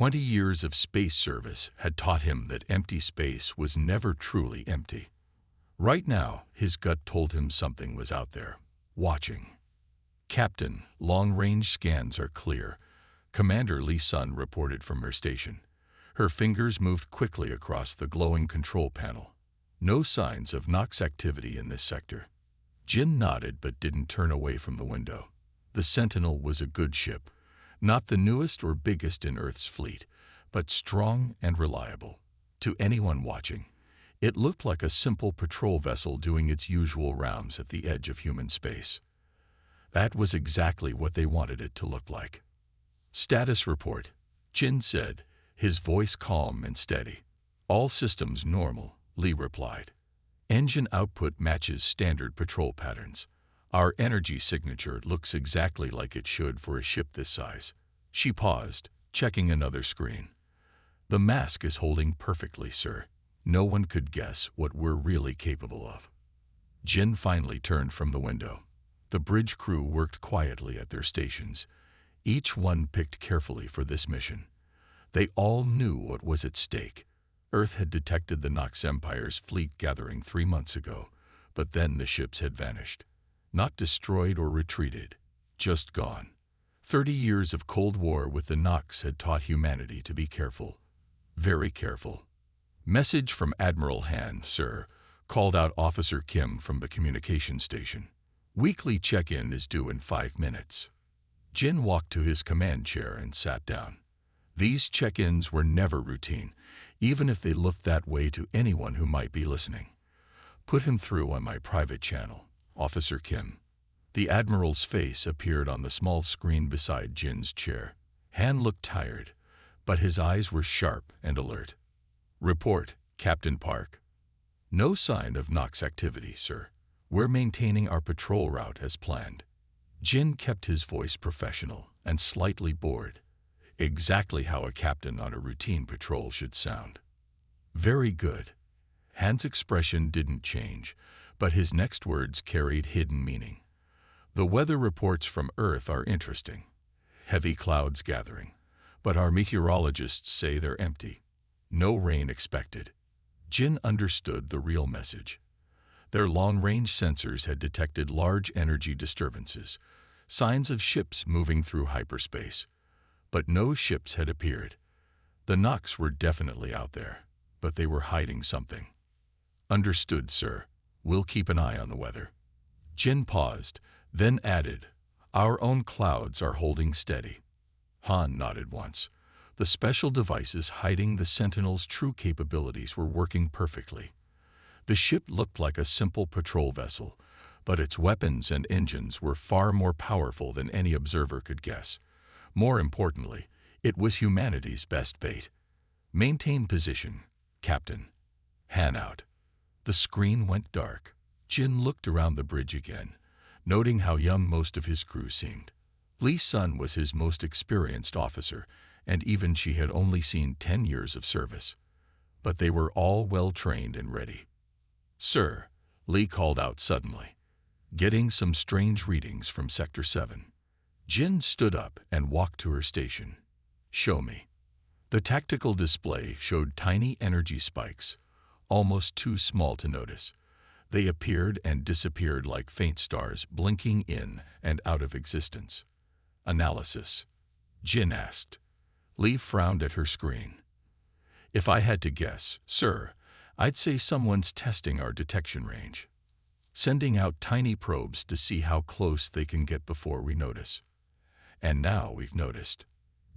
20 years of space service had taught him that empty space was never truly empty. Right now, his gut told him something was out there, watching. "Captain, long-range scans are clear," Commander Lee Sun reported from her station. Her fingers moved quickly across the glowing control panel. "No signs of Nox activity in this sector." Jin nodded but didn't turn away from the window. The Sentinel was a good ship, not the newest or biggest in Earth's fleet, but strong and reliable. To anyone watching, it looked like a simple patrol vessel doing its usual rounds at the edge of human space. That was exactly what they wanted it to look like. "Status report," Jin said, his voice calm and steady. "All systems normal," Lee replied. "Engine output matches standard patrol patterns. Our energy signature looks exactly like it should for a ship this size." She paused, checking another screen. "The mask is holding perfectly, sir. No one could guess what we're really capable of." Jin finally turned from the window. The bridge crew worked quietly at their stations, each one picked carefully for this mission. They all knew what was at stake. Earth had detected the Nox Empire's fleet gathering 3 months ago, but then the ships had vanished. Not destroyed or retreated, just gone. 30 years of Cold War with the Nox had taught humanity to be careful. Very careful. "Message from Admiral Han, sir," called out Officer Kim from the communication station. "Weekly check-in is due in 5 minutes." Jin walked to his command chair and sat down. These check-ins were never routine, even if they looked that way to anyone who might be listening. "Put him through on my private channel, Officer Kim." The Admiral's face appeared on the small screen beside Jin's chair. Han looked tired, but his eyes were sharp and alert. "Report, Captain Park." "No sign of Nox activity, sir. We're maintaining our patrol route as planned." Jin kept his voice professional and slightly bored. Exactly how a captain on a routine patrol should sound. "Very good." Han's expression didn't change, but his next words carried hidden meaning. "The weather reports from Earth are interesting. Heavy clouds gathering, but our meteorologists say they're empty. No rain expected." Jin understood the real message. Their long-range sensors had detected large energy disturbances, signs of ships moving through hyperspace. But no ships had appeared. The Nox were definitely out there, but they were hiding something. "Understood, sir. We'll keep an eye on the weather." Jin paused, then added, "Our own clouds are holding steady." Han nodded once. The special devices hiding the Sentinel's true capabilities were working perfectly. The ship looked like a simple patrol vessel, but its weapons and engines were far more powerful than any observer could guess. More importantly, it was humanity's best bait. "Maintain position, Captain." Han out. The screen went dark. Jin looked around the bridge again, noting how young most of his crew seemed. Lee Sun was his most experienced officer, and even she had only seen 10 years of service. But they were all well-trained and ready. "Sir," Lee called out suddenly, "getting some strange readings from Sector 7. Jin stood up and walked to her station. "Show me." The tactical display showed tiny energy spikes, almost too small to notice. They appeared and disappeared like faint stars blinking in and out of existence. "Analysis?" Jin asked. Lee frowned at her screen. "If I had to guess, sir, I'd say someone's testing our detection range. Sending out tiny probes to see how close they can get before we notice. And now we've noticed."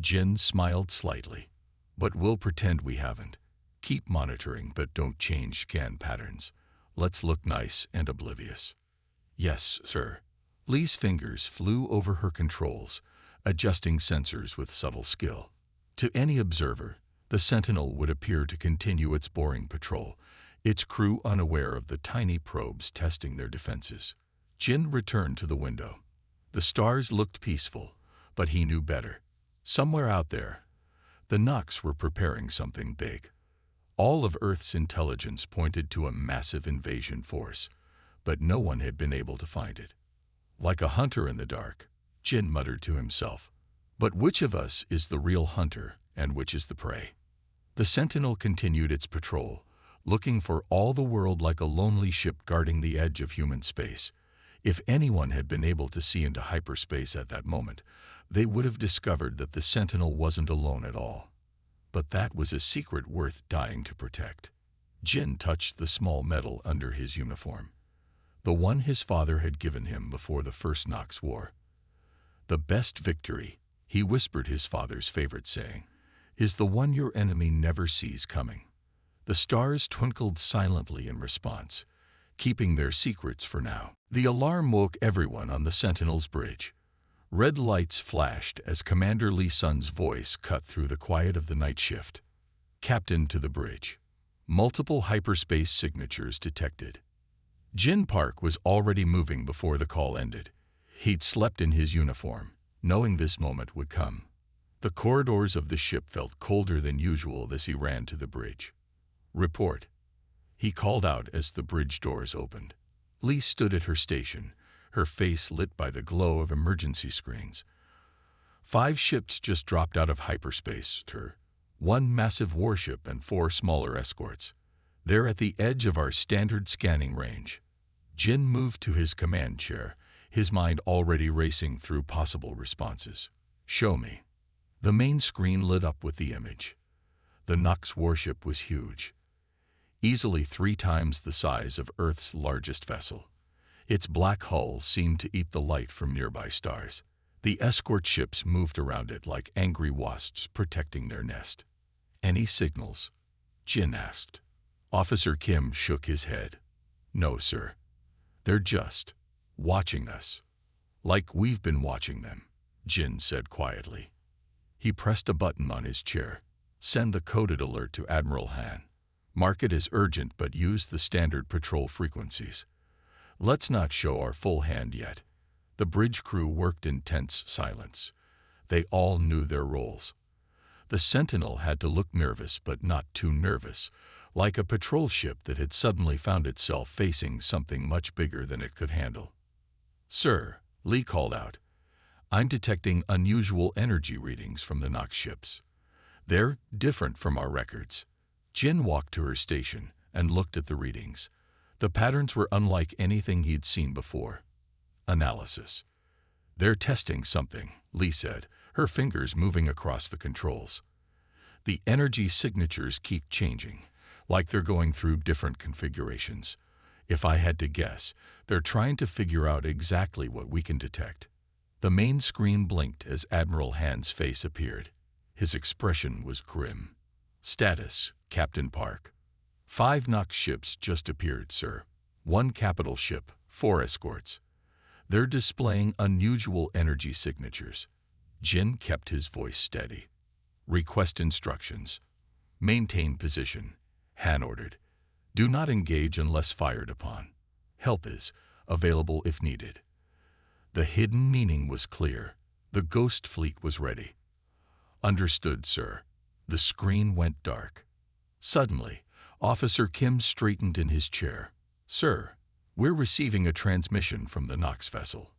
Jin smiled slightly. "But we'll pretend we haven't. Keep monitoring, but don't change scan patterns. Let's look nice and oblivious." "Yes, sir." Lee's fingers flew over her controls, adjusting sensors with subtle skill. To any observer, the Sentinel would appear to continue its boring patrol, its crew unaware of the tiny probes testing their defenses. Jin returned to the window. The stars looked peaceful, but he knew better. Somewhere out there, the Nox were preparing something big. All of Earth's intelligence pointed to a massive invasion force, but no one had been able to find it. "Like a hunter in the dark," Jin muttered to himself. "But which of us is the real hunter and which is the prey. The Sentinel continued its patrol, looking for all the world like a lonely ship guarding the edge of human space. If anyone had been able to see into hyperspace at that moment, they would have discovered that the Sentinel wasn't alone at all. But that was a secret worth dying to protect. Jin touched the small medal under his uniform, the one his father had given him before the first Nox War. The best victory, he whispered his father's favorite saying, is the one your enemy never sees coming. The stars twinkled silently in response, keeping their secrets for now. The alarm woke everyone on the Sentinel's bridge. Red lights flashed as Commander Lee Sun's voice cut through the quiet of the night shift. Captain to the bridge. Multiple hyperspace signatures detected. Jin Park was already moving before the call ended. He'd slept in his uniform, knowing this moment would come. The corridors of the ship felt colder than usual as he ran to the bridge. Report, he called out as the bridge doors opened. Lee stood at her station, her face lit by the glow of emergency screens. 5 ships just dropped out of hyperspace, 1 massive warship and 4 smaller escorts. They're at the edge of our standard scanning range. Jin moved to his command chair, his mind already racing through possible responses. Show me. The main screen lit up with the image. The Nox warship was huge, easily 3 times the size of Earth's largest vessel. Its black hull seemed to eat the light from nearby stars. The escort ships moved around it like angry wasps protecting their nest. Any signals? Jin asked. Officer Kim shook his head. No, sir. They're just watching us. Like we've been watching them, Jin said quietly. He pressed a button on his chair. Send the coded alert to Admiral Han. Mark it as urgent but use the standard patrol frequencies. Let's not show our full hand yet. The bridge crew worked in tense silence. They all knew their roles. The Sentinel had to look nervous but not too nervous, like a patrol ship that had suddenly found itself facing something much bigger than it could handle. Sir, Lee called out, I'm detecting unusual energy readings from the Nox ships. They're different from our records. Jin walked to her station and looked at the readings. The patterns were unlike anything he'd seen before. Analysis. They're testing something, Lee said, her fingers moving across the controls. The energy signatures keep changing, like they're going through different configurations. If I had to guess, they're trying to figure out exactly what we can detect. The main screen blinked as Admiral Han's face appeared. His expression was grim. Status, Captain Park. 5 Nox ships just appeared, sir. 1 capital ship, 4 escorts. They're displaying unusual energy signatures. Jin kept his voice steady. Request instructions. Maintain position, Han ordered. Do not engage unless fired upon. Help is available if needed. The hidden meaning was clear. The Ghost Fleet was ready. Understood, sir. The screen went dark. Suddenly, Officer Kim straightened in his chair. Sir, we're receiving a transmission from the Nox vessel.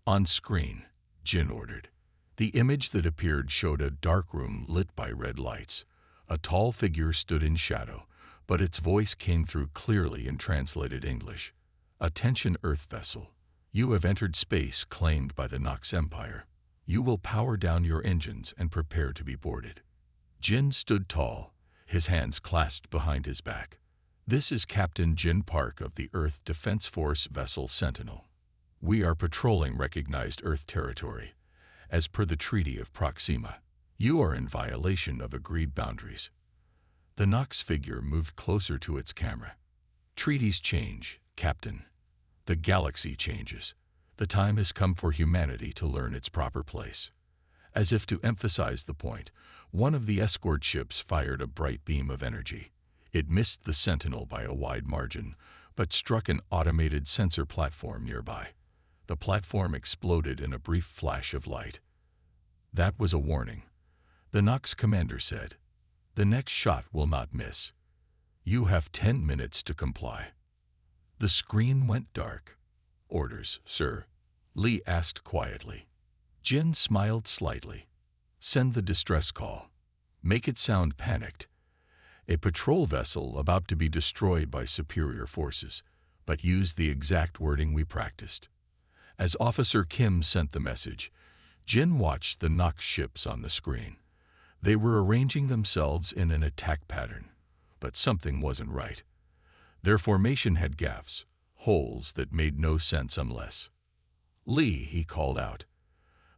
On screen, Jin ordered. The image that appeared showed a dark room lit by red lights. A tall figure stood in shadow, but its voice came through clearly in translated English. Attention Earth vessel. You have entered space claimed by the Nox Empire. You will power down your engines and prepare to be boarded. Jin stood tall, his hands clasped behind his back. This is Captain Jin Park of the Earth Defense Force vessel Sentinel. We are patrolling recognized Earth territory, as per the Treaty of Proxima. You are in violation of agreed boundaries. The Nox figure moved closer to its camera. Treaties change, Captain. The galaxy changes. The time has come for humanity to learn its proper place. As if to emphasize the point, one of the escort ships fired a bright beam of energy. It missed the Sentinel by a wide margin, but struck an automated sensor platform nearby. The platform exploded in a brief flash of light. That was a warning, the Nox commander said. The next shot will not miss. You have 10 minutes to comply. The screen went dark. Orders, sir? Lee asked quietly. Jin smiled slightly. Send the distress call. Make it sound panicked. A patrol vessel about to be destroyed by superior forces, but use the exact wording we practiced. As Officer Kim sent the message, Jin watched the Nox ships on the screen. They were arranging themselves in an attack pattern, but something wasn't right. Their formation had gaps, holes that made no sense unless... Lee, he called out.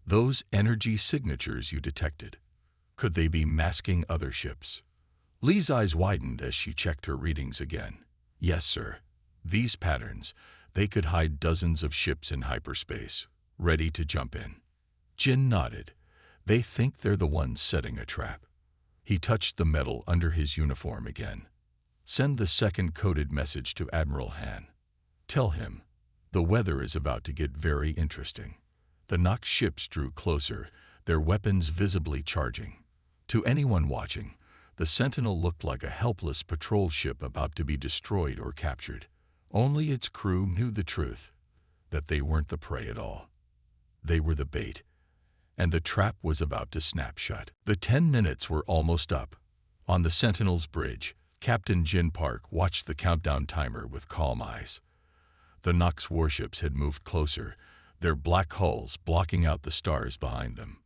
Those energy signatures you detected, could they be masking other ships? Lee's eyes widened as she checked her readings again. Yes, sir. These patterns, they could hide dozens of ships in hyperspace, ready to jump in. Jin nodded. They think they're the ones setting a trap. He touched the metal under his uniform again. Send the second coded message to Admiral Han. Tell him, the weather is about to get very interesting. The Nox ships drew closer, their weapons visibly charging. To anyone watching, the Sentinel looked like a helpless patrol ship about to be destroyed or captured. Only its crew knew the truth, that they weren't the prey at all. They were the bait, and the trap was about to snap shut. The 10 minutes were almost up. On the Sentinel's bridge, Captain Jin Park watched the countdown timer with calm eyes. The Nox warships had moved closer, their black hulls blocking out the stars behind them.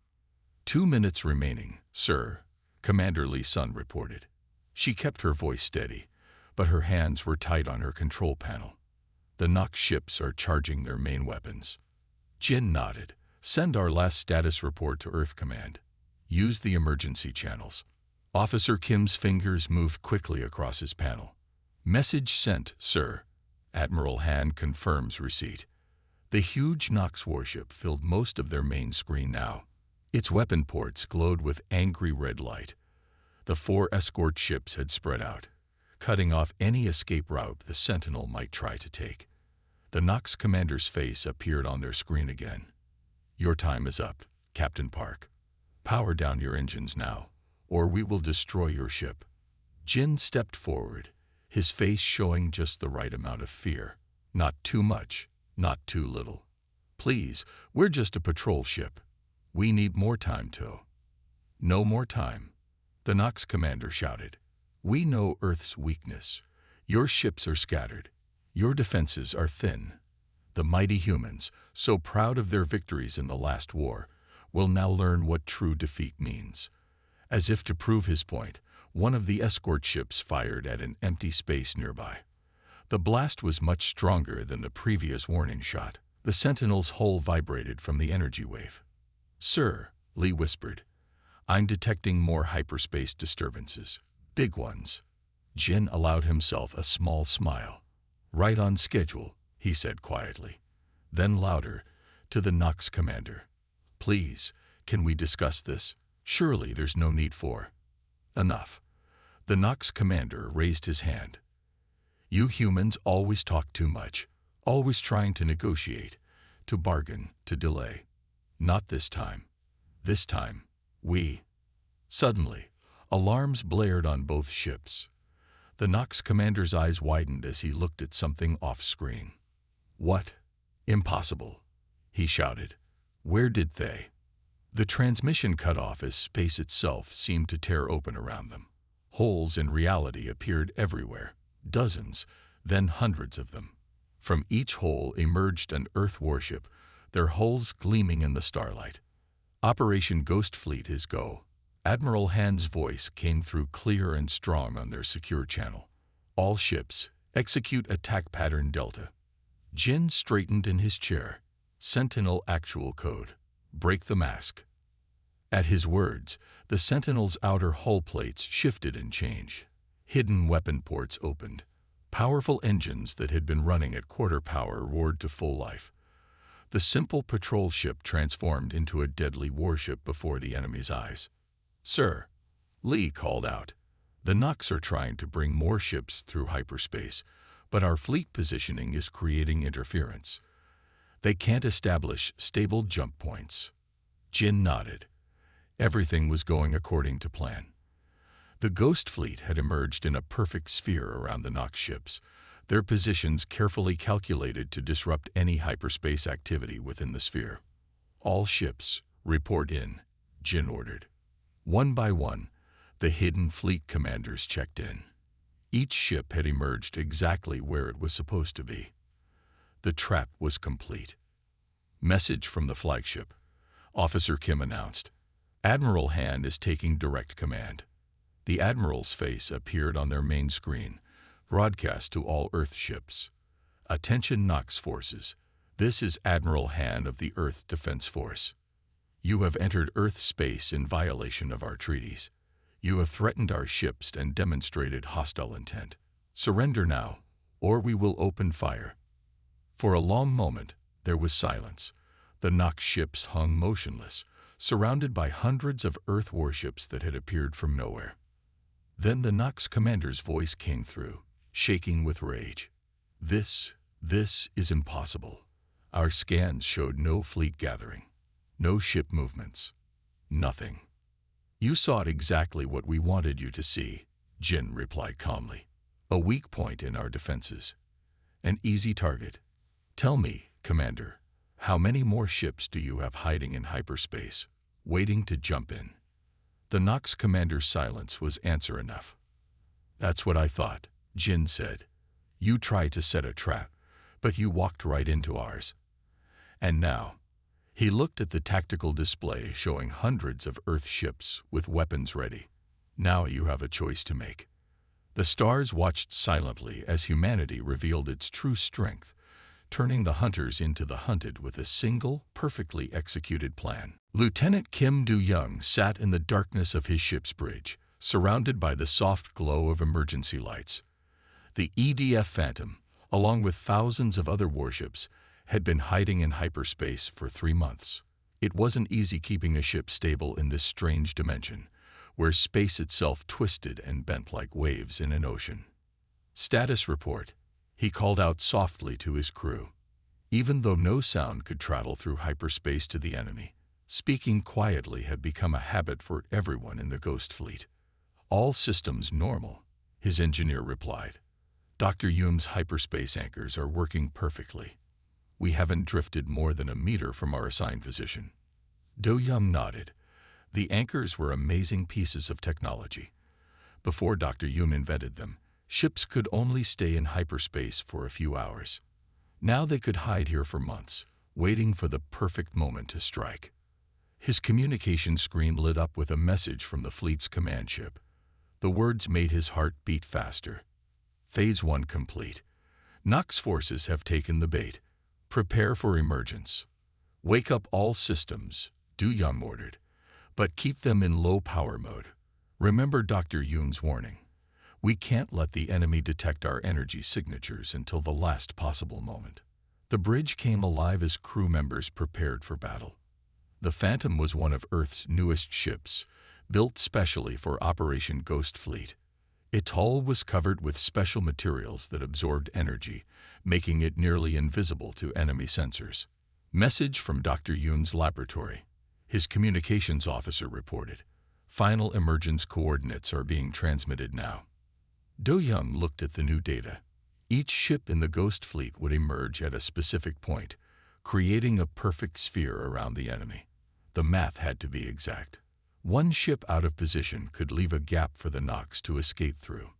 2 minutes remaining, sir, Commander Lee Sun reported. She kept her voice steady, but her hands were tight on her control panel. The Nox ships are charging their main weapons. Jin nodded. Send our last status report to Earth Command. Use the emergency channels. Officer Kim's fingers moved quickly across his panel. Message sent, sir. Admiral Han confirms receipt. The huge Nox warship filled most of their main screen now. Its weapon ports glowed with angry red light. The 4 escort ships had spread out, cutting off any escape route the Sentinel might try to take. The Nox commander's face appeared on their screen again. Your time is up, Captain Park. Power down your engines now, or we will destroy your ship. Jin stepped forward, his face showing just the right amount of fear. Not too much, not too little. Please, we're just a patrol ship. We need more time to... No more time, the Nox commander shouted. We know Earth's weakness. Your ships are scattered. Your defenses are thin. The mighty humans, so proud of their victories in the last war, will now learn what true defeat means. As if to prove his point, one of the escort ships fired at an empty space nearby. The blast was much stronger than the previous warning shot. The Sentinel's hull vibrated from the energy wave. Sir, Lee whispered, I'm detecting more hyperspace disturbances. Big ones. Jin allowed himself a small smile. Right on schedule, he said quietly. Then louder, to the Nox commander. Please, can we discuss this? Surely there's no need for... Enough. The Nox commander raised his hand. You humans always talk too much, always trying to negotiate, to bargain, to delay. Not this time. This time, we... Suddenly, alarms blared on both ships. The Nox commander's eyes widened as he looked at something off-screen. What? Impossible, he shouted. Where did they? The transmission cut off as space itself seemed to tear open around them. Holes in reality appeared everywhere, dozens, then hundreds of them. From each hole emerged an Earth warship, their hulls gleaming in the starlight. Operation Ghost Fleet is go. Admiral Han's voice came through clear and strong on their secure channel. All ships, execute attack pattern Delta. Jin straightened in his chair. Sentinel actual code. Break the mask. At his words, the Sentinel's outer hull plates shifted and changed. Hidden weapon ports opened. Powerful engines that had been running at quarter power roared to full life. The simple patrol ship transformed into a deadly warship before the enemy's eyes. Sir, Lee called out. The Nox are trying to bring more ships through hyperspace, but our fleet positioning is creating interference. They can't establish stable jump points. Jin nodded. Everything was going according to plan. The Ghost Fleet had emerged in a perfect sphere around the Nox ships, their positions carefully calculated to disrupt any hyperspace activity within the sphere. All ships, report in, Jin ordered. One by one, The hidden fleet commanders checked in. Each ship had emerged exactly where it was supposed to be. The trap was complete. Message from the flagship. Officer Kim announced, "Admiral Hand is taking direct command." The Admiral's face appeared on their main screen, broadcast to all Earth ships. "Attention Nox forces. This is Admiral Han of the Earth Defense Force. You have entered Earth space in violation of our treaties. You have threatened our ships and demonstrated hostile intent. Surrender now, or we will open fire." For a long moment, there was silence. The Nox ships hung motionless, surrounded by hundreds of Earth warships that had appeared from nowhere. Then the Nox commander's voice came through, shaking with rage. This is impossible. Our scans showed no fleet gathering, no ship movements, nothing." "You saw exactly what we wanted you to see," Jin replied calmly. "A weak point in our defenses. An easy target. Tell me, Commander, how many more ships do you have hiding in hyperspace, waiting to jump in?" The Nox commander's silence was answer enough. "That's what I thought," Jin said. "You tried to set a trap, but you walked right into ours. And now," he looked at the tactical display showing hundreds of Earth ships with weapons ready. "Now you have a choice to make." The stars watched silently as humanity revealed its true strength, turning the hunters into the hunted with a single, perfectly executed plan. Lieutenant Kim Do-young sat in the darkness of his ship's bridge, surrounded by the soft glow of emergency lights. The EDF Phantom, along with thousands of other warships, had been hiding in hyperspace for 3 months. It wasn't easy keeping a ship stable in this strange dimension, where space itself twisted and bent like waves in an ocean. "Status report," he called out softly to his crew. Even though no sound could travel through hyperspace to the enemy, speaking quietly had become a habit for everyone in the Ghost Fleet. "All systems normal," his engineer replied. "Dr. Hume's hyperspace anchors are working perfectly. We haven't drifted more than a meter from our assigned position." Do-young nodded. The anchors were amazing pieces of technology. Before Dr. Hume invented them, ships could only stay in hyperspace for a few hours. Now they could hide here for months, waiting for the perfect moment to strike. His communication screen lit up with a message from the fleet's command ship. The words made his heart beat faster. "Phase 1 complete. Nox forces have taken the bait. Prepare for emergence. Wake up all systems," Do-young ordered, "but keep them in low power mode. Remember Dr. Hume's warning. We can't let the enemy detect our energy signatures until the last possible moment." The bridge came alive as crew members prepared for battle. The Phantom was one of Earth's newest ships, built specially for Operation Ghost Fleet. Its hull was covered with special materials that absorbed energy, making it nearly invisible to enemy sensors. "Message from Dr. Hume's laboratory," his communications officer reported. "Final emergence coordinates are being transmitted now." Do-young looked at the new data. Each ship in the Ghost Fleet would emerge at a specific point, creating a perfect sphere around the enemy. The math had to be exact. One ship out of position could leave a gap for the Nox to escape through.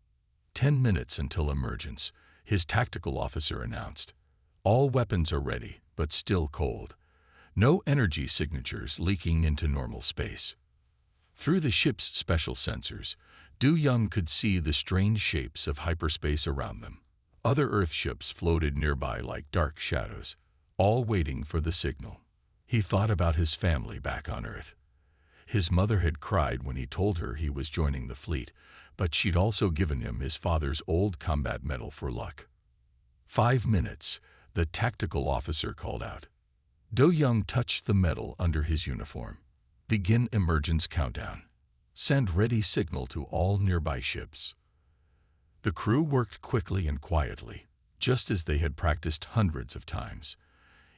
10 minutes until emergence, his tactical officer announced. "All weapons are ready, but still cold. No energy signatures leaking into normal space." Through the ship's special sensors, Do-young could see the strange shapes of hyperspace around them. Other Earth ships floated nearby like dark shadows, all waiting for the signal. He thought about his family back on Earth. His mother had cried when he told her he was joining the fleet, but she'd also given him his father's old combat medal for luck. 5 minutes, the tactical officer called out. Do-young touched the medal under his uniform. "Begin emergence countdown. Send ready signal to all nearby ships." The crew worked quickly and quietly, just as they had practiced hundreds of times.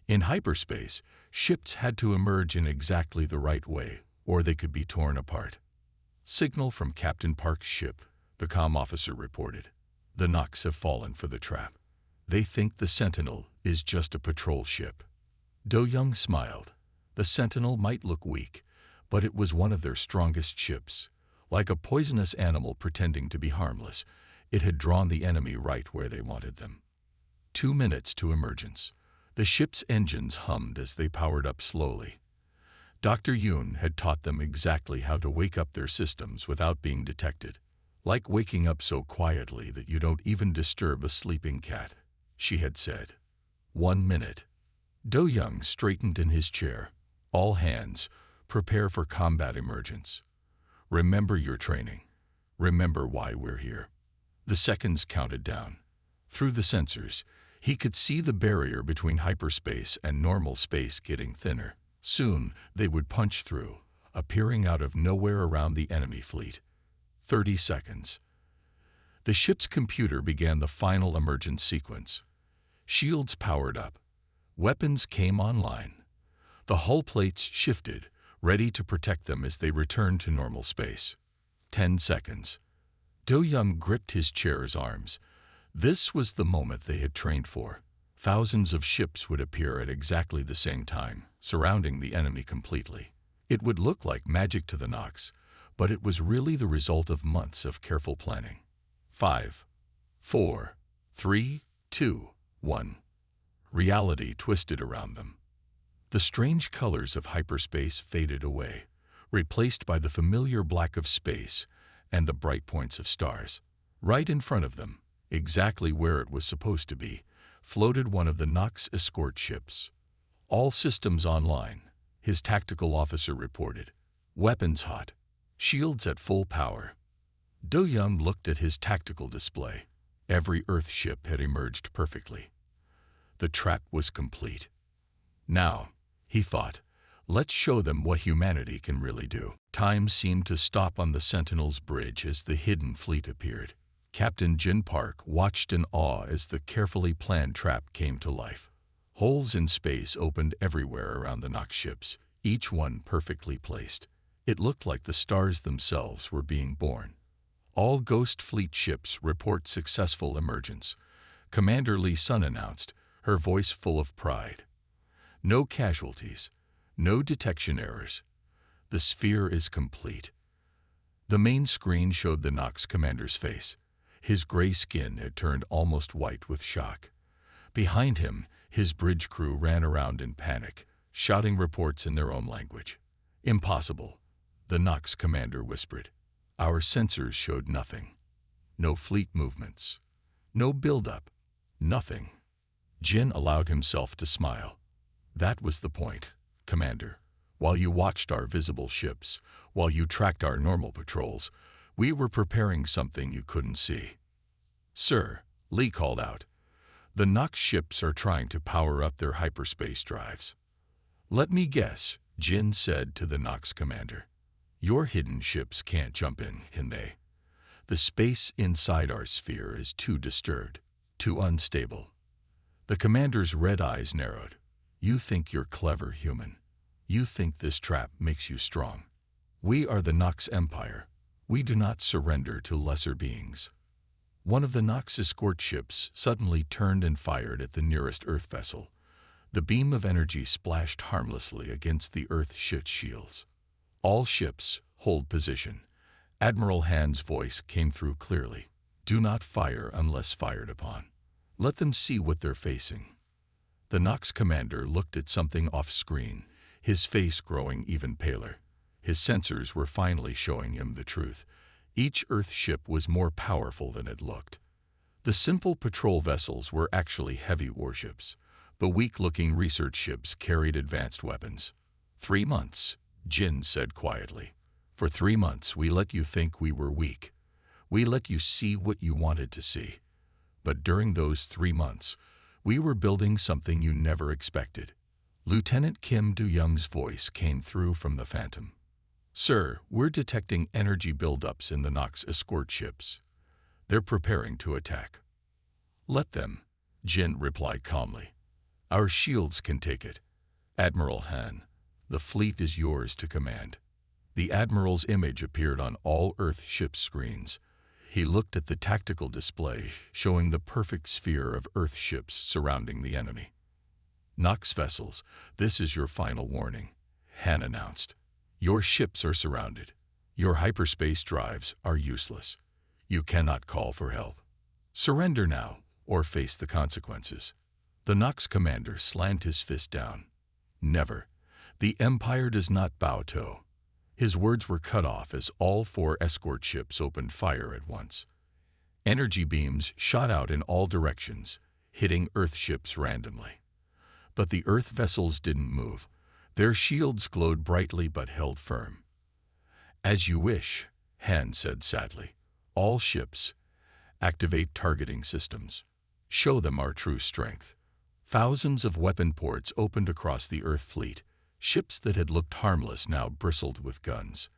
In hyperspace, ships had to emerge in exactly the right way, or they could be torn apart. "Signal from Captain Park's ship," the comm officer reported. "The Nox have fallen for the trap. They think the Sentinel is just a patrol ship." Do-young smiled. The Sentinel might look weak, but it was one of their strongest ships, Like a poisonous animal pretending to be harmless, it had drawn the enemy right where they wanted them. 2 minutes to emergence. The ship's engines hummed as they powered up slowly. Dr. Yoon had taught them exactly how to wake up their systems without being detected. Like waking up so quietly that you don't even disturb a sleeping cat, she had said. 1 minute. Do Young straightened in his chair. All hands, prepare for combat emergence. Remember your training. Remember why we're here. The seconds counted down. Through the sensors, he could see the barrier between hyperspace and normal space getting thinner. Soon, they would punch through, appearing out of nowhere around the enemy fleet. 30 seconds. The ship's computer began the final emergence sequence. Shields powered up. Weapons came online. The hull plates shifted, ready to protect them as they returned to normal space. 10 seconds. Do Young gripped his chair's arms. This was the moment they had trained for. Thousands of ships would appear at exactly the same time, surrounding the enemy completely. It would look like magic to the Nox, but it was really the result of months of careful planning. 5, 4, 3, 2, 1. Reality twisted around them. The strange colors of hyperspace faded away, replaced by the familiar black of space and the bright points of stars. Right in front of them, exactly where it was supposed to be, floated one of the Nox escort ships. All systems online, his tactical officer reported. Weapons hot. Shields at full power. Do Young looked at his tactical display. Every Earth ship had emerged perfectly. The trap was complete. Now, he thought, let's show them what humanity can really do. Time seemed to stop on the Sentinel's bridge as the hidden fleet appeared. Captain Jin Park watched in awe as the carefully planned trap came to life. Holes in space opened everywhere around the Nox ships, each one perfectly placed. It looked like the stars themselves were being born. All Ghost Fleet ships report successful emergence, Commander Lee Sun announced, her voice full of pride. No casualties, no detection errors. The sphere is complete. The main screen showed the Nox commander's face. His gray skin had turned almost white with shock. Behind him, his bridge crew ran around in panic, shouting reports in their own language. Impossible, the Nox commander whispered. Our sensors showed nothing. No fleet movements. No buildup. Nothing. Jin allowed himself to smile. That was the point, Commander. While you watched our visible ships, while you tracked our normal patrols, we were preparing something you couldn't see. Sir, Lee called out, the Nox ships are trying to power up their hyperspace drives. Let me guess, Jin said to the Nox commander. Your hidden ships can't jump in, can they? The space inside our sphere is too disturbed, too unstable. The commander's red eyes narrowed. You think you're clever, human. You think this trap makes you strong. We are the Nox Empire. We do not surrender to lesser beings. One of the Nox escort ships suddenly turned and fired at the nearest Earth vessel. The beam of energy splashed harmlessly against the Earth ship's shields. All ships, hold position. Admiral Han's voice came through clearly. Do not fire unless fired upon. Let them see what they're facing. The Nox commander looked at something off-screen, his face growing even paler. His sensors were finally showing him the truth. Each Earth ship was more powerful than it looked. The simple patrol vessels were actually heavy warships. The weak-looking research ships carried advanced weapons. 3 months, Jin said quietly. For 3 months we let you think we were weak. We let you see what you wanted to see. But during those 3 months, we were building something you never expected. Lieutenant Kim Do-young's voice came through from the Phantom. Sir, we're detecting energy buildups in the Nox escort ships. They're preparing to attack. Let them, Jin replied calmly. Our shields can take it. Admiral Han, the fleet is yours to command. The Admiral's image appeared on all Earth ship screens. He looked at the tactical display, showing the perfect sphere of Earth ships surrounding the enemy. Nox vessels, this is your final warning, Han announced. Your ships are surrounded. Your hyperspace drives are useless. You cannot call for help. Surrender now, or face the consequences. The Nox commander slammed his fist down. Never. The Empire does not bow to. His words were cut off as all 4 escort ships opened fire at once. Energy beams shot out in all directions, hitting Earth ships randomly. But the Earth vessels didn't move. Their shields glowed brightly but held firm. As you wish, Han said sadly. All ships, activate targeting systems. Show them our true strength. Thousands of weapon ports opened across the Earth fleet. Ships that had looked harmless now bristled with guns.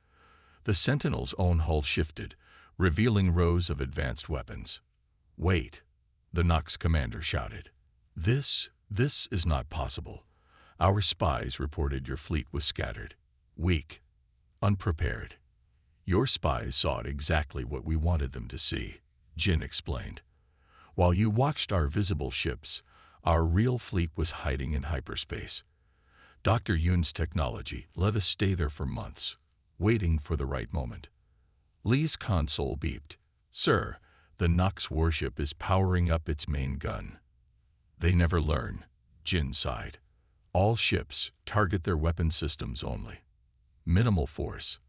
The Sentinel's own hull shifted, revealing rows of advanced weapons. Wait, the Nox commander shouted. This is not possible. Our spies reported your fleet was scattered, weak, unprepared. Your spies saw exactly what we wanted them to see, Jin explained. While you watched our visible ships, our real fleet was hiding in hyperspace. Dr. Yoon's technology let us stay there for months, waiting for the right moment. Lee's console beeped. Sir, the Nox warship is powering up its main gun. They never learn, Jin sighed. All ships target their weapon systems only. Minimal force.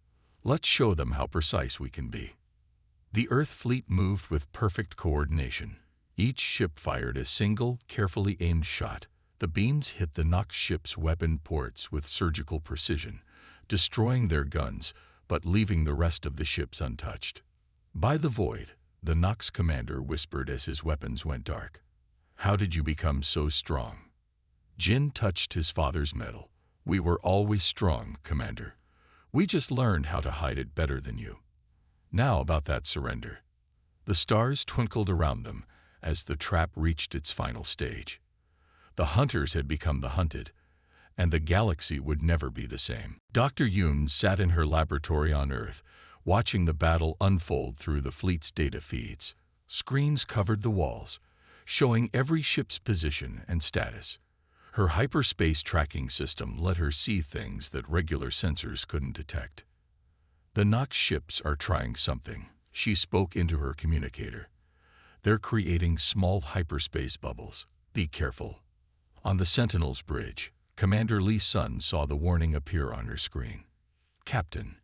Let's show them how precise we can be. The Earth fleet moved with perfect coordination. Each ship fired a single, carefully aimed shot. The beams hit the Nox ship's weapon ports with surgical precision, destroying their guns but leaving the rest of the ships untouched. By the void, the Nox commander whispered as his weapons went dark. How did you become so strong? Jin touched his father's medal. We were always strong, Commander. We just learned how to hide it better than you. Now about that surrender. The stars twinkled around them as the trap reached its final stage. The hunters had become the hunted, and the galaxy would never be the same. Dr. Yoon sat in her laboratory on Earth, watching the battle unfold through the fleet's data feeds. Screens covered the walls, showing every ship's position and status. Her hyperspace tracking system let her see things that regular sensors couldn't detect. The Nox ships are trying something, she spoke into her communicator. They're creating small hyperspace bubbles. Be careful. On the Sentinel's bridge, Commander Lee Sun saw the warning appear on her screen. Captain,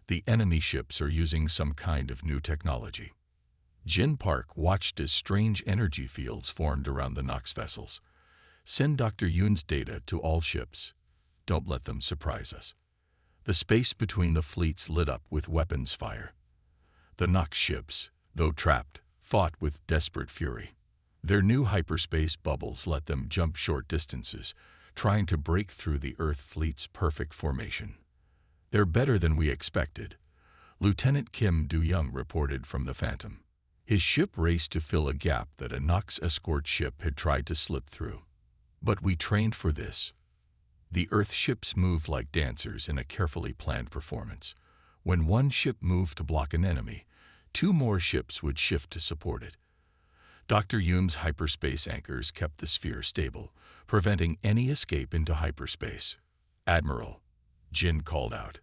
the enemy ships are using some kind of new technology. Jin Park watched as strange energy fields formed around the Nox vessels. Send Dr. Yoon's data to all ships. Don't let them surprise us. The space between the fleets lit up with weapons fire. The Nox ships, though trapped, fought with desperate fury. Their new hyperspace bubbles let them jump short distances, trying to break through the Earth fleet's perfect formation. They're better than we expected, Lieutenant Kim Do-young reported from the Phantom. His ship raced to fill a gap that a Nox escort ship had tried to slip through. But we trained for this. The Earth ships moved like dancers in a carefully planned performance. When one ship moved to block an enemy, 2 more ships would shift to support it. Dr. Yoon's hyperspace anchors kept the sphere stable, preventing any escape into hyperspace. Admiral, Jin called out.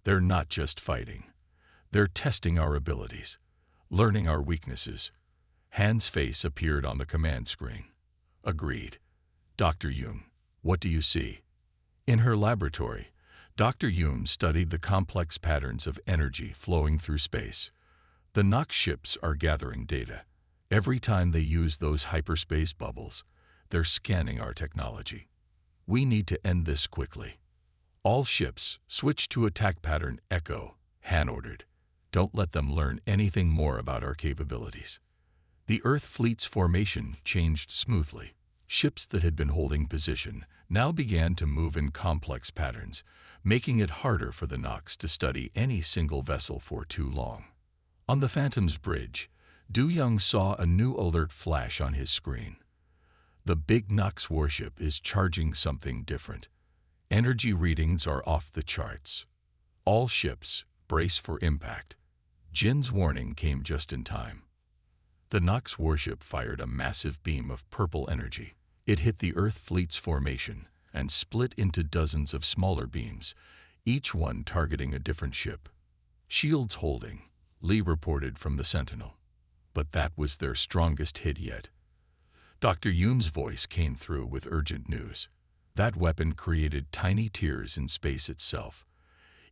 They're not just fighting. They're testing our abilities, learning our weaknesses. Han's face appeared on the command screen. Agreed. Dr. Yoon, what do you see? In her laboratory, Dr. Yoon studied the complex patterns of energy flowing through space. The Nox ships are gathering data. Every time they use those hyperspace bubbles, they're scanning our technology. We need to end this quickly. All ships, switch to attack pattern Echo, Han ordered. Don't let them learn anything more about our capabilities. The Earth fleet's formation changed smoothly. Ships that had been holding position now began to move in complex patterns, making it harder for the Nox to study any single vessel for too long. On the Phantom's bridge, Do-young saw a new alert flash on his screen. The big Nox warship is charging something different. Energy readings are off the charts. All ships, brace for impact. Jin's warning came just in time. The Nox warship fired a massive beam of purple energy. It hit the Earth fleet's formation and split into dozens of smaller beams, each one targeting a different ship. "Shields holding," Lee reported from the Sentinel. But that was their strongest hit yet. Dr. Yoon's voice came through with urgent news. That weapon created tiny tears in space itself.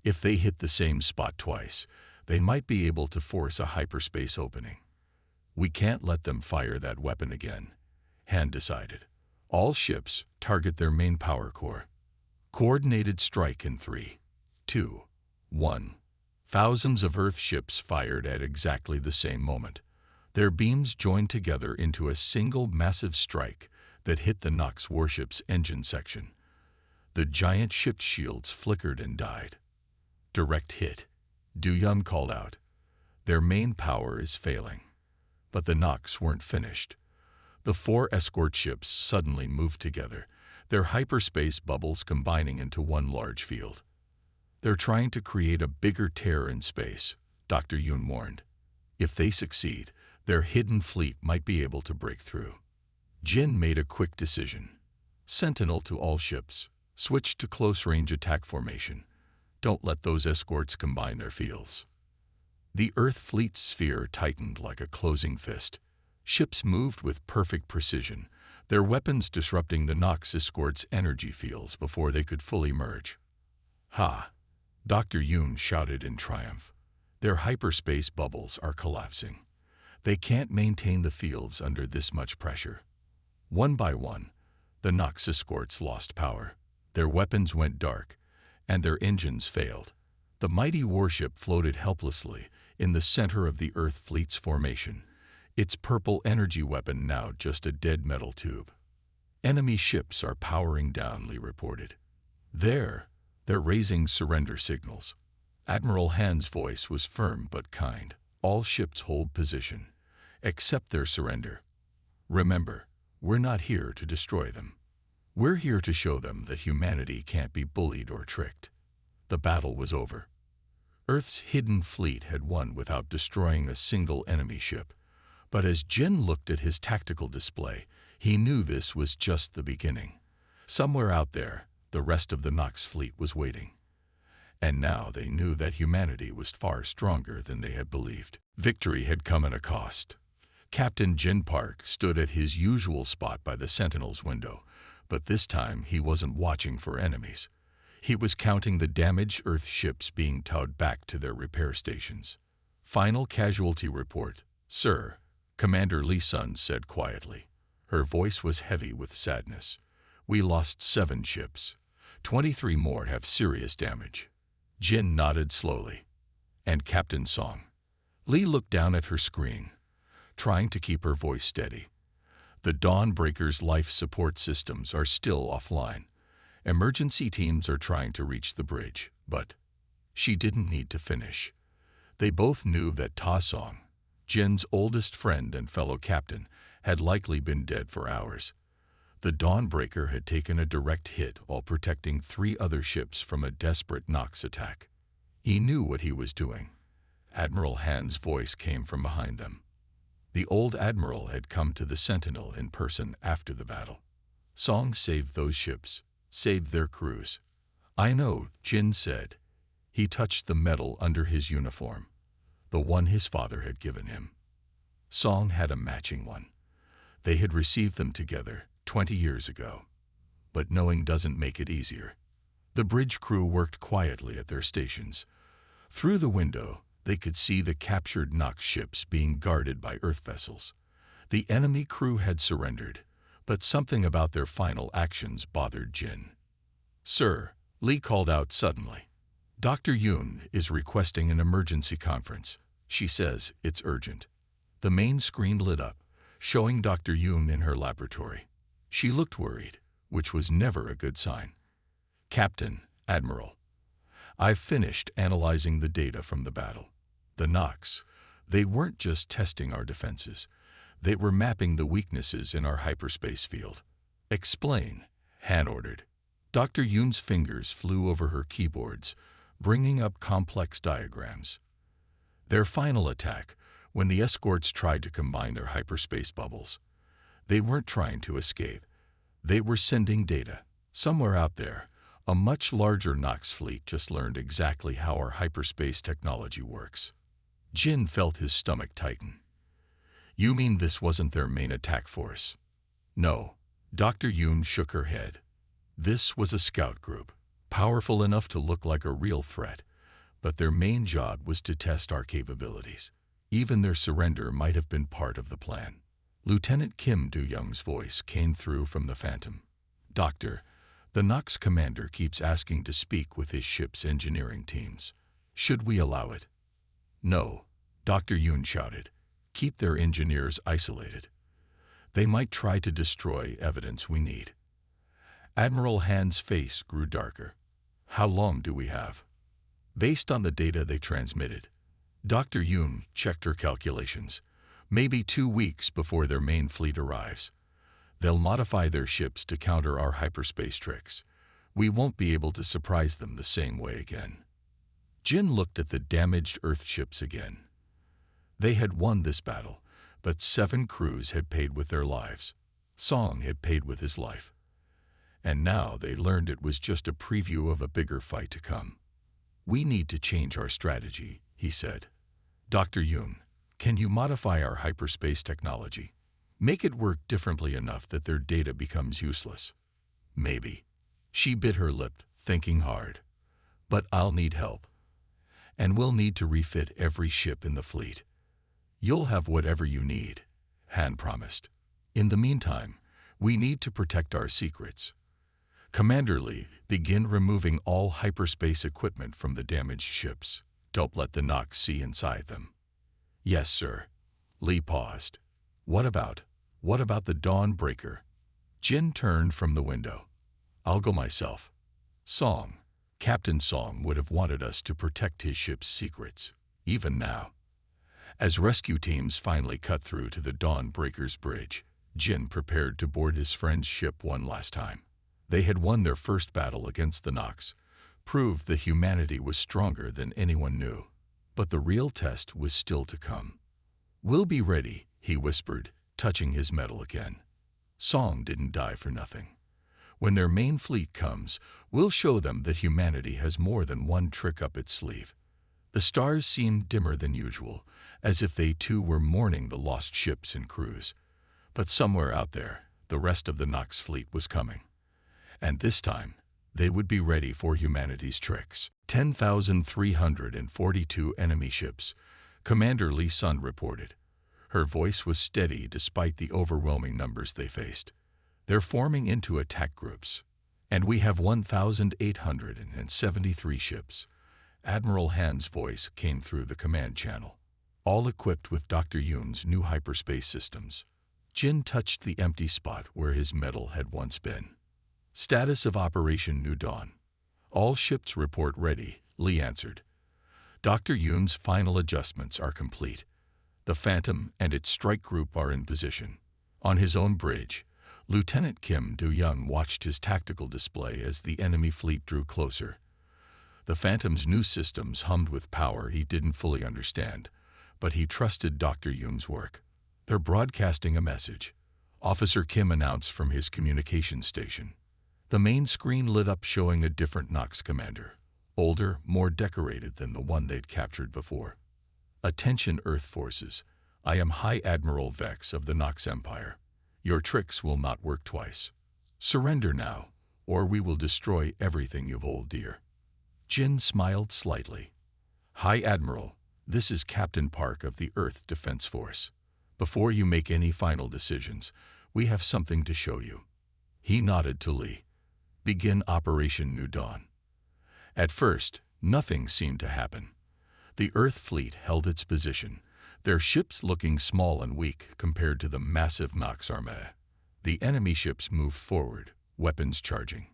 If they hit the same spot twice, they might be able to force a hyperspace opening. "We can't let them fire that weapon again," Han decided. "All ships target their main power core. Coordinated strike in 3, 2, 1. Thousands of Earth ships fired at exactly the same moment. Their beams joined together into a single massive strike that hit the Nox warship's engine section. The giant ship shields flickered and died. "Direct hit," Du-Yun called out. "Their main power is failing." But the Nox weren't finished. The 4 escort ships suddenly moved together, their hyperspace bubbles combining into one large field. "They're trying to create a bigger tear in space," Dr. Yoon warned. "If they succeed, their hidden fleet might be able to break through." Jin made a quick decision. "Sentinel to all ships. Switch to close-range attack formation. Don't let those escorts combine their fields." The Earth fleet sphere tightened like a closing fist. Ships moved with perfect precision, their weapons disrupting the Nox escort's energy fields before they could fully merge. "Ha!" Dr. Yoon shouted in triumph. "Their hyperspace bubbles are collapsing. They can't maintain the fields under this much pressure." One by one, the Nox escorts lost power. Their weapons went dark, and their engines failed. The mighty warship floated helplessly in the center of the Earth fleet's formation, its purple energy weapon now just a dead metal tube. "Enemy ships are powering down," Lee reported. They're raising surrender signals." Admiral Han's voice was firm but kind. "All ships hold position. Accept their surrender. Remember, we're not here to destroy them. We're here to show them that humanity can't be bullied or tricked." The battle was over. Earth's hidden fleet had won without destroying a single enemy ship. But as Jin looked at his tactical display, he knew this was just the beginning. Somewhere out there, the rest of the Nox fleet was waiting. And now they knew that humanity was far stronger than they had believed. Victory had come at a cost. Captain Jin Park stood at his usual spot by the Sentinel's window, but this time he wasn't watching for enemies. He was counting the damaged Earth ships being towed back to their repair stations. "Final casualty report, sir," Commander Lee Sun said quietly. Her voice was heavy with sadness. "We lost 7 ships. 23 more have serious damage." Jin nodded slowly. "And Captain Song?" Lee looked down at her screen, trying to keep her voice steady. "The Dawnbreaker's life support systems are still offline. Emergency teams are trying to reach the bridge, but..." She didn't need to finish. They both knew that Ta Song, Jin's oldest friend and fellow captain, had likely been dead for hours. The Dawnbreaker had taken a direct hit while protecting 3 other ships from a desperate Nox attack. He knew what he was doing. Admiral Han's voice came from behind them. The old admiral had come to the Sentinel in person after the battle. "Song saved those ships, saved their crews." "I know," Jin said. He touched the medal under his uniform, the one his father had given him. Song had a matching one. They had received them together 20 years ago. But knowing doesn't make it easier. The bridge crew worked quietly at their stations. Through the window, they could see the captured Nox ships being guarded by Earth vessels. The enemy crew had surrendered, but something about their final actions bothered Jin. "Sir," Lee called out suddenly. "Dr. Yoon is requesting an emergency conference. She says it's urgent." The main screen lit up, showing Dr. Yoon in her laboratory. She looked worried, which was never a good sign. "Captain, Admiral, I've finished analyzing the data from the battle. The Nox, they weren't just testing our defenses. They were mapping the weaknesses in our hyperspace field." "Explain," Han ordered. Dr. Yoon's fingers flew over her keyboards, bringing up complex diagrams. Their final attack, when the escorts tried to combine their hyperspace bubbles. They weren't trying to escape. They were sending data. Somewhere out there, A much larger Nox fleet just learned exactly how our hyperspace technology works. Jin felt his stomach tighten. You mean this wasn't their main attack force? No. Dr. Yoon shook her head. This was a scout group, powerful enough to look like a real threat, but their main job was to test our capabilities. Even their surrender might have been part of the plan. Lieutenant Kim Do-young's voice came through from the Phantom. Doctor, the Nox commander keeps asking to speak with his ship's engineering teams. Should we allow it? No, Dr. Yoon shouted. Keep their engineers isolated. They might try to destroy evidence we need. Admiral Han's face grew darker. How long do we have? Based on the data they transmitted, Dr. Yoon checked her calculations. Maybe 2 weeks before their main fleet arrives. They'll modify their ships to counter our hyperspace tricks. We won't be able to surprise them the same way again. Jin looked at the damaged Earth ships again. They had won this battle, but 7 crews had paid with their lives. Song had paid with his life. And now they learned it was just a preview of a bigger fight to come. We need to change our strategy, he said. Dr. Yoon, can you modify our hyperspace technology? Make it work differently enough that their data becomes useless. Maybe. She bit her lip, thinking hard. But I'll need help. And we'll need to refit every ship in the fleet. You'll have whatever you need, Han promised. In the meantime, we need to protect our secrets. Commander Lee, begin removing all hyperspace equipment from the damaged ships. Don't let the Nox see inside them. Yes, sir. Lee paused. What about the Dawn Breaker? Jin turned from the window. I'll go myself. Captain Song would have wanted us to protect his ship's secrets, even now. As rescue teams finally cut through to the Dawn Breaker's bridge, Jin prepared to board his friend's ship one last time. They had won their first battle against the Nox, proved that humanity was stronger than anyone knew. But the real test was still to come. We'll be ready, he whispered, touching his medal again. Song didn't die for nothing. When their main fleet comes, we'll show them that humanity has more than one trick up its sleeve. The stars seemed dimmer than usual, as if they too were mourning the lost ships and crews. But somewhere out there, the rest of the Nox fleet was coming. And this time, they would be ready for humanity's tricks. 10,342 enemy ships, Commander Lee Sun reported. Her voice was steady despite the overwhelming numbers they faced. They're forming into attack groups. And we have 1,873 ships. Admiral Han's voice came through the command channel, all equipped with Dr. Yoon's new hyperspace systems. Jin touched the empty spot where his medal had once been. Status of Operation New Dawn. All ships report ready, Lee answered. Dr. Yoon's final adjustments are complete. The Phantom and its strike group are in position. On his own bridge, Lieutenant Kim Do-young watched his tactical display as the enemy fleet drew closer. The Phantom's new systems hummed with power he didn't fully understand, but he trusted Dr. Yoon's work. They're broadcasting a message, Officer Kim announced from his communications station. The main screen lit up showing a different Nox commander, older, more decorated than the one they'd captured before. Attention Earth forces, I am High Admiral Vex of the Nox Empire. Your tricks will not work twice. Surrender now, or we will destroy everything you hold dear. Jin smiled slightly. High Admiral, this is Captain Park of the Earth Defense Force. Before you make any final decisions, we have something to show you. He nodded to Lee. Begin Operation New Dawn. At first, nothing seemed to happen. The Earth fleet held its position, their ships looking small and weak compared to the massive Nox armée. The enemy ships moved forward, weapons charging.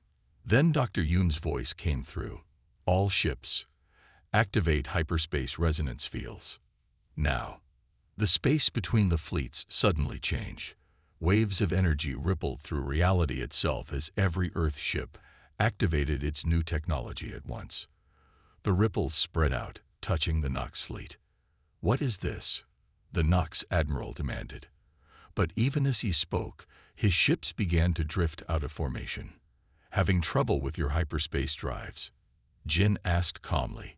Then Dr. Yoon's voice came through. All ships, activate hyperspace resonance fields. Now. The space between the fleets suddenly changed. Waves of energy rippled through reality itself as every Earth ship activated its new technology at once. The ripples spread out, touching the Nox fleet. What is this? The Nox Admiral demanded. But even as he spoke, his ships began to drift out of formation. Having trouble with your hyperspace drives? Jin asked calmly.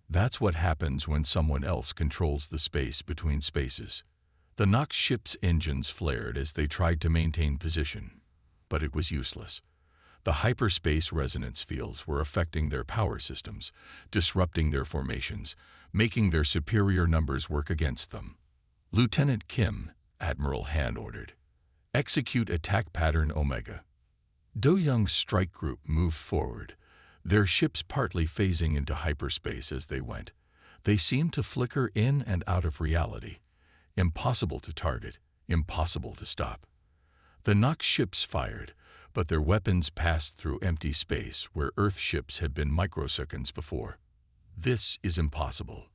That's what happens when someone else controls the space between spaces. The Nox ship's engines flared as they tried to maintain position, but it was useless. The hyperspace resonance fields were affecting their power systems, disrupting their formations, making their superior numbers work against them. Lieutenant Kim, Admiral Han ordered, execute attack pattern Omega. Do Young's strike group moved forward, their ships partly phasing into hyperspace as they went. They seemed to flicker in and out of reality. Impossible to target, impossible to stop. The Nox ships fired, but their weapons passed through empty space where Earth ships had been microseconds before. This is impossible,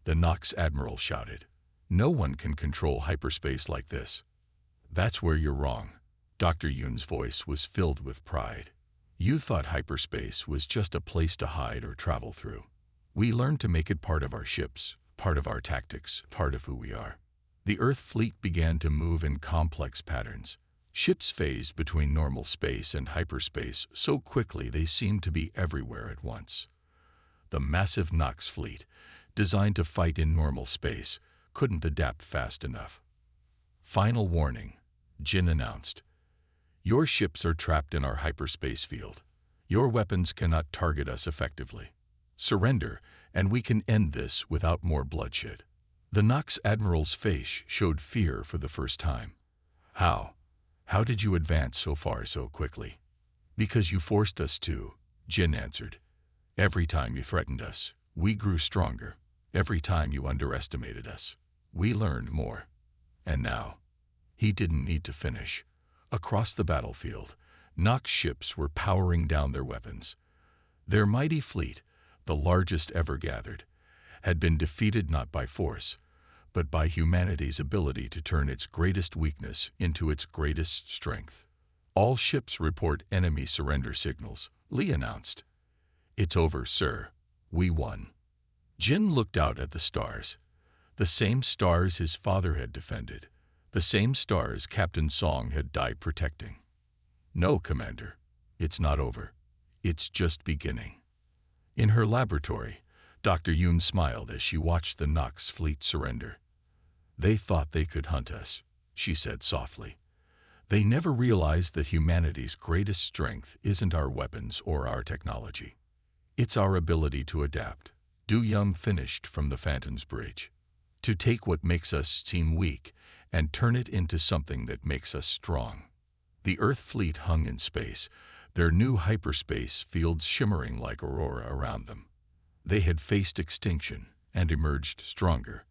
the Nox Admiral shouted. No one can control hyperspace like this. That's where you're wrong. Dr. Yoon's voice was filled with pride. You thought hyperspace was just a place to hide or travel through. We learned to make it part of our ships, part of our tactics, part of who we are. The Earth fleet began to move in complex patterns. Ships phased between normal space and hyperspace so quickly they seemed to be everywhere at once. The massive Nox fleet, designed to fight in normal space, couldn't adapt fast enough. Final warning, Jin announced. Your ships are trapped in our hyperspace field. Your weapons cannot target us effectively. Surrender, and we can end this without more bloodshed. The Nox Admiral's face showed fear for the first time. How? How did you advance so far so quickly? Because you forced us to, Jin answered. Every time you threatened us, we grew stronger. Every time you underestimated us, we learned more. And now, he didn't need to finish. Across the battlefield, Nox ships were powering down their weapons. Their mighty fleet, the largest ever gathered, had been defeated not by force, but by humanity's ability to turn its greatest weakness into its greatest strength. All ships report enemy surrender signals, Lee announced. It's over, sir. We won. Jin looked out at the stars. The same stars his father had defended. The same stars Captain Song had died protecting. No, Commander. It's not over. It's just beginning. In her laboratory, Dr. Yoon smiled as she watched the Nox fleet surrender. They thought they could hunt us, she said softly. They never realized that humanity's greatest strength isn't our weapons or our technology. It's our ability to adapt. Du Young finished from the Phantom's bridge. To take what makes us seem weak and turn it into something that makes us strong. The Earth fleet hung in space, their new hyperspace fields shimmering like aurora around them. They had faced extinction and emerged stronger.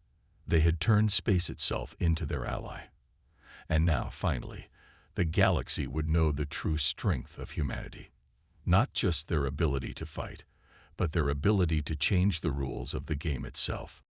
They had turned space itself into their ally. And now, finally, the galaxy would know the true strength of humanity. Not just their ability to fight, but their ability to change the rules of the game itself.